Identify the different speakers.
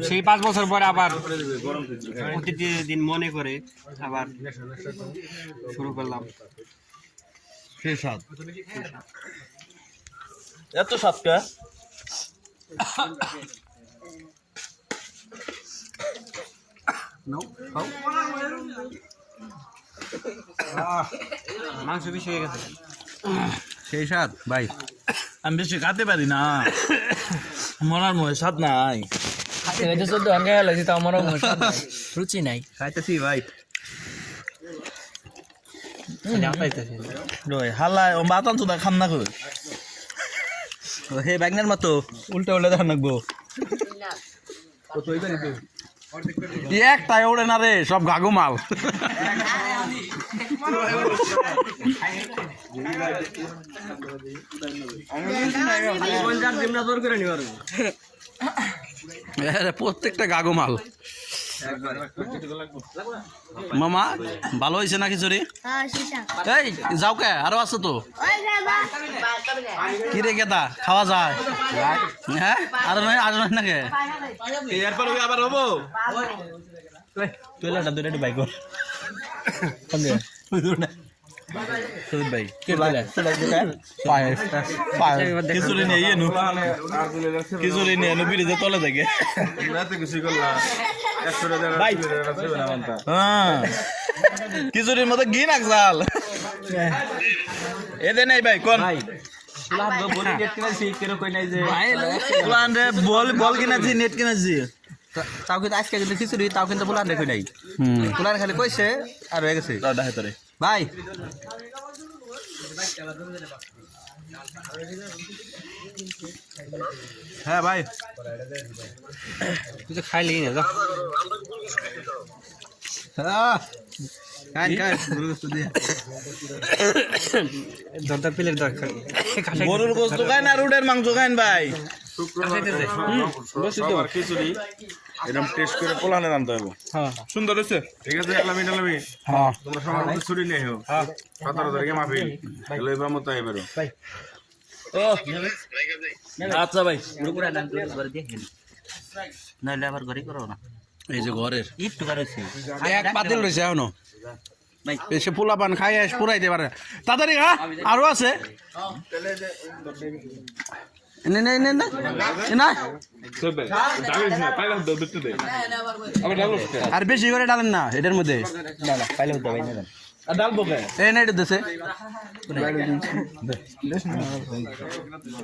Speaker 1: সেই 5 বছর পরে আবার প্রতিদিন মনে করে আবার শুরু করলাম।
Speaker 2: সেই স্বাদ এত স্বাদটা
Speaker 1: মাংস বেশি হয়ে গেছে।
Speaker 2: সেই স্বাদ ভাই আমি বেশি খাতে পারি না মরার মনে স্বাদ নাই
Speaker 1: রুচি নাই
Speaker 2: খাইতেছি ভাই হালাই ও বাতান চোদা খাম না কই হে ব্যাগনের মতো উল্টা উল্টা দেখা নাকবো একটাই ওড়ে না রে সব গাগো মাল প্রত্যেকটা গাগো মাল মামা ভালো হয়েছে না খিচুড়ি এই যাও কে আরো আছে তো কি রে গেদা খাওয়া যায় হ্যাঁ আরো নয় আরো নয় নাকি এরপর আবার হবো তুই লাটা দুটো বাইক কর ভাই খিচুড়ি নিয়ে এনু খিচুড়ি নিয়ে এনু বিড়িতে তলে থেকে খিচুড়ির মধ্যে ঘি নাক জাল এদে নাই ভাই কোন বল কিনাছি নেট কিনাছি তাও কিন্তু আজকে কিন্তু খিচুড়ি তাও কিন্তু বুলান রেখে নাই বুলান খালি কইছে আর হয়ে গেছে ভাই হ্যাঁ ভাই
Speaker 1: তুই তো খাইলি না যা দরকার পেলে দরকার
Speaker 2: গরুর গোস্ত খায় না রুডের মাংস খায় ভাই
Speaker 3: খিচুড়ি এরকম টেস্ট করে পোলানে নামতে হবে সুন্দর হয়েছে ঠিক আছে এলামি তোমরা সবার খিচুড়ি নিয়ে হোক 17 তারিখে মাহফিল এবার মতো এবারও
Speaker 2: আচ্ছা ভাই
Speaker 1: নাইলে আবার ঘরে করো না
Speaker 2: এই যে ঘরের
Speaker 1: একটু করেছি
Speaker 2: এক পাতিল রয়েছে এখনো এসে পোলা পান খাই আস পুরাইতে পারে তাড়াতাড়ি আরো আছে আর বেশি করে ডালেন না এটার মধ্যে ডালবো এই না এটা দেশে